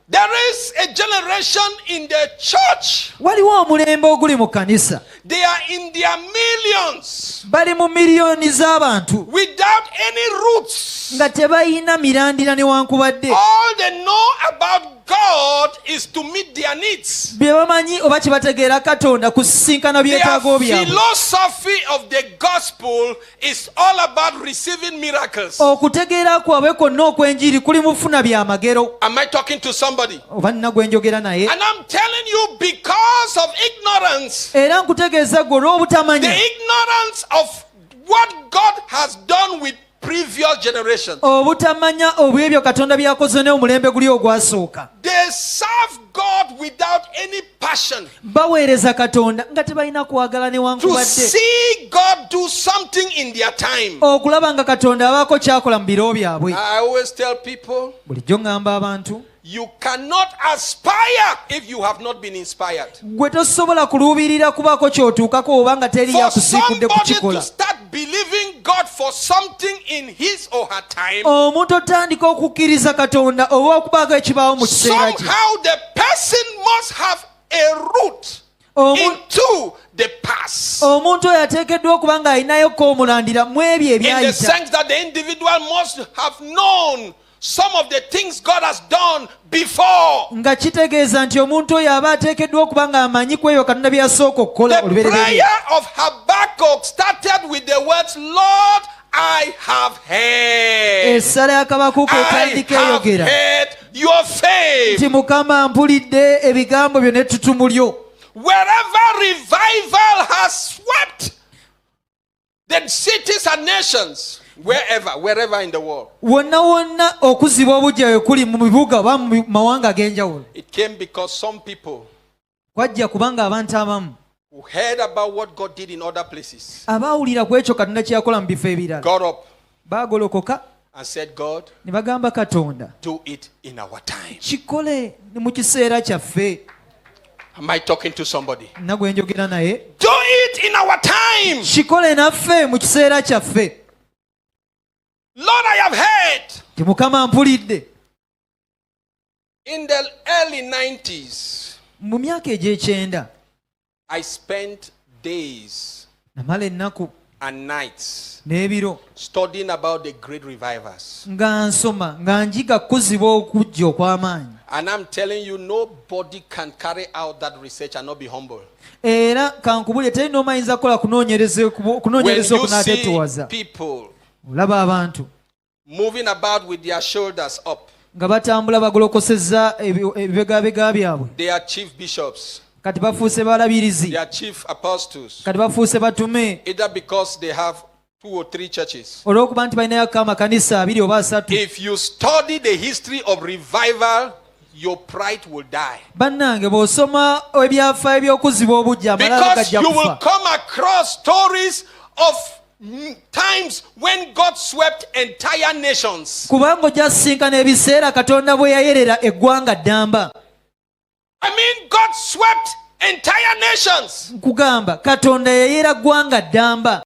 There is a generation in the church. Waliwo omulembe oguli mu kanisa. They are in their millions. Bali mu miliyoni z'abantu. Without any roots. Nga tebayina mirandira newankubadde. All they know about God is to meet their needs. Bye bamanyi oba kibategeera Katonda kusisinkana byetaago byabwe. The philosophy of the gospel is all about receiving miracles. Okutegeera kwabwe kwonna okw'enjiri kuli mu kufuna byamagero. Am I talking to somebody? Oba nina gwe njogera naye. And I'm telling you, because of ignorance. Era nkutegeeza gwe olw'obutamanya. The ignorance of what God has done with previous generations. Obutamanya obw'ebyo Katonda byakoze n'omulembe guli ogwasooka. They serve God without any passion. Baweereza Katonda nga tebalina kwagala newankubadde. To see God do something in their time. Okulaba nga Katonda abaako kyakola mu biro byabwe. I always tell people, bulijjo ngamba abantu, you cannot aspire if you have not been inspired. Gwe tosobola kuluubirira kubaako kyotuukako oba nga teri yakusiikudde kukikola. To start believing God for something in his or her time. Omuntu otandika okukkiriza Katonda oba okubaako ekibaawo mu kiseera kye. Somehow the person must have a root into the past. Omuntu oyo ateekeddwa okuba nga alinayo omulandira mu ebyo ebyayita. In the sense that the individual must have known some of the things God has done before. Nga kitegeeza nti omuntu oyo aba ateekeddwa okuba nga amanyi ku ebyo Katonda bye yasooka okukola olubereberye. The prayer of Habakkuk started with the words, Lord, I have heard. Essala ya Kabakuuka etandika eyogera. I have heard your faith. Nti Mukama mpulidde ebigambo byo n'ettutumu lyo. Wherever revival has swept the cities and nations, wherever in the world, wonna wonna okuziba obujjayo kuli mu bibuga oba mu mawanga ag'enjawulo. It came because some people kwajja kubanga abantu abamu who heard about what God did in other places abaawulira ku ekyo Katonda kye yakola mu bifo ebirala got up baagolokoka and said, God, ne bagamba Katonda, do it in our time. kikole ne mu kiseera kyaffe. Am I talking to somebody? Nagwe njogera naye. Do it in our time. Kikole naffe mu kiseera kyaffe. Lord, I have heard. Ti Mukama mpulidde. In the early 90s, mu myaka egy'ekyenda I spent days namala ennaku and nights n'ebiro studying about the great revivals. nga nsoma nga njiga kuziba okujja okw'amaanyi. And I'm telling you, nobody can carry out that research and not be humble. Era kankubulye teri n'omayinza kukola kunoonyereza okunaatettuwaza. People olaba abantu moving about with their shoulders up. Nga batambula bagolokosezza ebibegabega byabwe. They are chief bishops. Kati bafuuse balabirizi. They are chief apostles. Kati bafuuse batume. Either because they have 2 or 3 churches. Olw'okuba nti balinayo amakanisa 2 oba 3. If you study the history of revival, your pride will die. Bannange bw'osoma ebyafaayo by'okuziba obujja amalala gajja kufa. Because you will come across stories of times when God swept entire nations. Kubanga ojja sisinkana ebiseera Katonda bwe yayerera eggwanga ddamba. I mean, God swept entire nations. Kugamba Katonda yayera ggwanga ddamba.